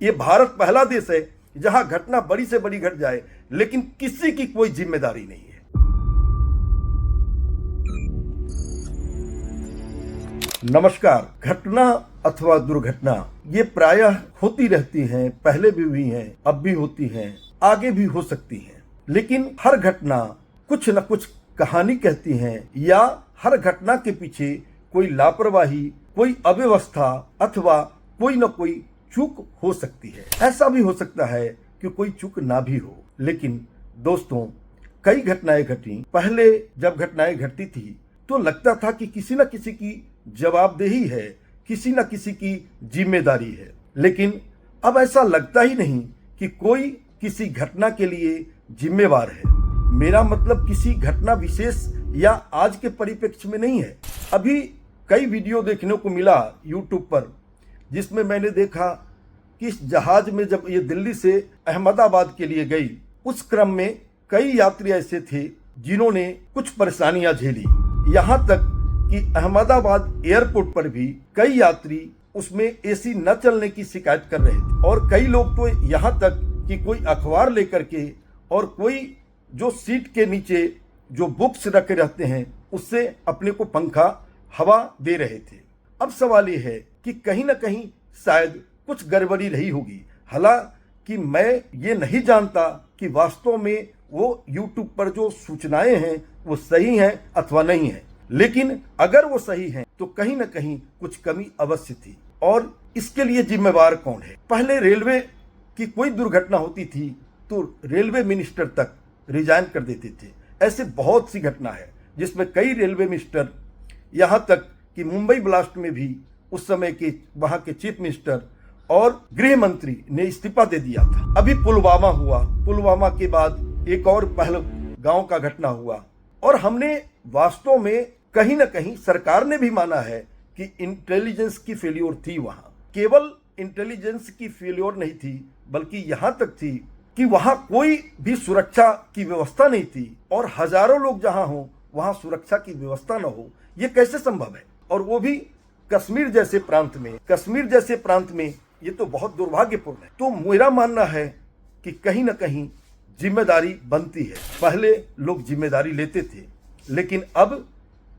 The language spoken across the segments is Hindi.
ये भारत पहला देश है जहां घटना बड़ी से बड़ी घट जाए लेकिन किसी की कोई जिम्मेदारी नहीं है। नमस्कार। घटना अथवा दुर्घटना ये प्रायः होती रहती हैं, पहले भी हुई हैं, अब भी होती हैं, आगे भी हो सकती हैं। लेकिन हर घटना कुछ न कुछ कहानी कहती है या हर घटना के पीछे कोई लापरवाही, कोई अव्यवस्था अथवा कोई न कोई चूक हो सकती है। ऐसा भी हो सकता है कि कोई चूक ना भी हो। लेकिन दोस्तों, कई घटनाएं घटी। पहले जब घटनाएं घटती थी तो लगता था कि किसी न किसी की जवाबदेही है, किसी न किसी की जिम्मेदारी है। लेकिन अब ऐसा लगता ही नहीं कि कोई किसी घटना के लिए जिम्मेवार है। मेरा मतलब किसी घटना विशेष या आज के परिप्रेक्ष्य में नहीं है। अभी कई वीडियो देखने को मिला YouTube पर, जिसमें मैंने देखा कि इस जहाज में जब ये दिल्ली से अहमदाबाद के लिए गई, उस क्रम में कई यात्री ऐसे थे जिन्होंने कुछ परेशानियां झेली। यहाँ तक कि अहमदाबाद एयरपोर्ट पर भी कई यात्री उसमें एसी न चलने की शिकायत कर रहे थे। और कई लोग तो यहाँ तक कि कोई अखबार लेकर के और कोई जो सीट के नीचे जो बुक्स रखे रहते हैं उससे अपने को पंखा हवा दे रहे थे। अब सवाल ये है कि कहीं ना कहीं शायद कुछ गड़बड़ी रही होगी। हालांकि मैं ये नहीं जानता कि वास्तव में वो YouTube पर जो सूचनाएं हैं वो सही हैं अथवा नहीं है। लेकिन अगर वो सही हैं तो कहीं ना कहीं कुछ कमी अवश्य थी। और इसके लिए जिम्मेवार कौन है? पहले रेलवे की कोई दुर्घटना होती थी तो रेलवे मिनिस्टर तक रिजाइन कर देते थे। ऐसे बहुत सी घटना है जिसमें कई रेलवे मिनिस्टर, यहाँ तक कि मुंबई ब्लास्ट में भी उस समय के वहाँ के चीफ मिनिस्टर और गृह मंत्री ने इस्तीफा दे दिया था। अभी पुलवामा हुआ, पुलवामा के बाद एक और पहलगांव का घटना हुआ। और हमने वास्तव में कहीं ना कहीं सरकार ने भी माना है कि इंटेलिजेंस की फेल्योर थी। वहाँ केवल इंटेलिजेंस की फेल्योर नहीं थी, बल्कि यहाँ तक थी कि वहाँ कोई भी सुरक्षा की व्यवस्था नहीं थी। और हजारों लोग जहाँ हों वहाँ सुरक्षा की व्यवस्था न हो, ये कैसे संभव है? और वो भी कश्मीर जैसे प्रांत में। कश्मीर जैसे प्रांत में ये तो बहुत दुर्भाग्यपूर्ण है। तो मेरा मानना है कि कहीं ना कहीं जिम्मेदारी बनती है। पहले लोग जिम्मेदारी लेते थे, लेकिन अब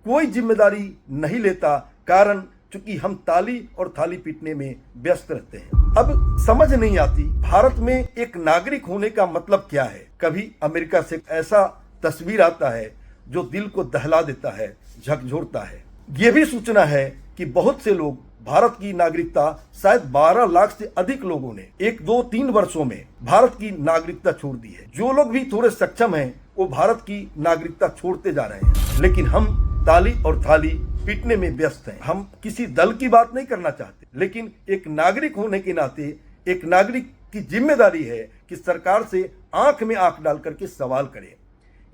कोई जिम्मेदारी नहीं लेता। कारण चूंकि हम ताली और थाली पीटने में व्यस्त रहते हैं। अब समझ नहीं आती भारत में एक नागरिक होने का मतलब क्या है। कभी अमेरिका से ऐसा तस्वीर आता है जो दिल को दहला देता है, झकझोरता है। ये भी सूचना है कि बहुत से लोग भारत की नागरिकता, शायद 12 लाख से अधिक लोगों ने 1, 2, 3 वर्षों में भारत की नागरिकता छोड़ दी है। जो लोग भी थोड़े सक्षम हैं वो भारत की नागरिकता छोड़ते जा रहे हैं। लेकिन हम ताली और थाली पीटने में व्यस्त हैं। हम किसी दल की बात नहीं करना चाहते, लेकिन एक नागरिक होने के नाते एक नागरिक की जिम्मेदारी है कि सरकार से आंख में आंख डाल करके सवाल करें।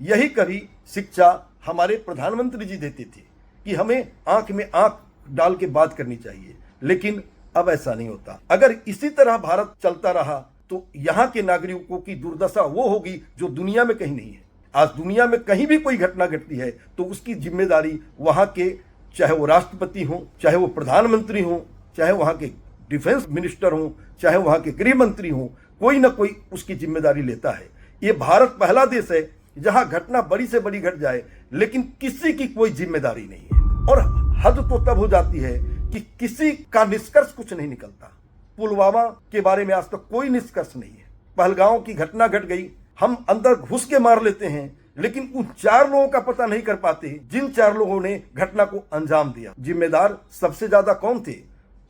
यही कभी शिक्षा हमारे प्रधानमंत्री जी देते थे कि हमें आंख में आंख डाल के बात करनी चाहिए। लेकिन अब ऐसा नहीं होता। अगर इसी तरह भारत चलता रहा तो यहाँ के नागरिकों की दुर्दशा वो होगी जो दुनिया में कहीं नहीं है। आज दुनिया में कहीं भी कोई घटना घटती है तो उसकी जिम्मेदारी वहाँ के, चाहे वो राष्ट्रपति हों, चाहे वो प्रधानमंत्री हों, चाहे वहाँ के डिफेंस मिनिस्टर हों, चाहे वहाँ के गृह मंत्री हों, कोई ना कोई उसकी जिम्मेदारी लेता है। ये भारत पहला देश है जहाँ घटना बड़ी से बड़ी घट जाए लेकिन किसी की कोई जिम्मेदारी नहीं है। और हद तो तब हो जाती है कि किसी का निष्कर्ष कुछ नहीं निकलता। पुलवामा के बारे में आज तक कोई निष्कर्ष नहीं है। पहलगांव की घटना घट गई, हम अंदर घुस के मार लेते हैं, लेकिन उन 4 लोगों का पता नहीं कर पाते जिन 4 लोगों ने घटना को अंजाम दिया। जिम्मेदार सबसे ज्यादा कौन थे?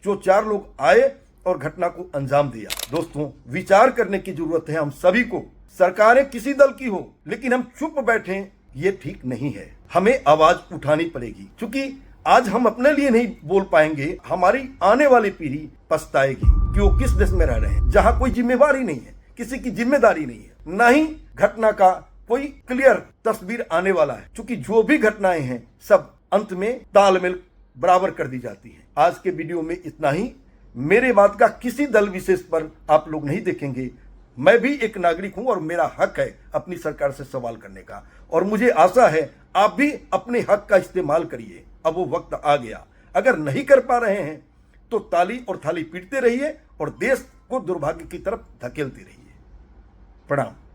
जो 4 लोग आए और घटना को अंजाम दिया। दोस्तों, विचार करने की जरूरत है हम सभी को। सरकारें किसी दल की हो, लेकिन हम चुप बैठे, ये ठीक नहीं है। हमें आवाज उठानी पड़ेगी, क्योंकि आज हम अपने लिए नहीं बोल पाएंगे, हमारी आने वाली पीढ़ी पछताएगी कि वो किस देश में रह रहे हैं जहां कोई जिम्मेवारी नहीं है, किसी की जिम्मेदारी नहीं है, न ही घटना का कोई क्लियर तस्वीर आने वाला है। क्योंकि जो भी घटनाएं हैं सब अंत में तालमेल बराबर कर दी जाती है। आज के वीडियो में इतना ही। मेरे बात का किसी दल विशेष पर आप लोग नहीं देखेंगे। मैं भी एक नागरिक हूं और मेरा हक है अपनी सरकार से सवाल करने का। और मुझे आशा है आप भी अपने हक का इस्तेमाल करिए। अब वो वक्त आ गया। अगर नहीं कर पा रहे हैं तो ताली और थाली पीटते रहिए और देश को दुर्भाग्य की तरफ धकेलती रही है। प्रणाम।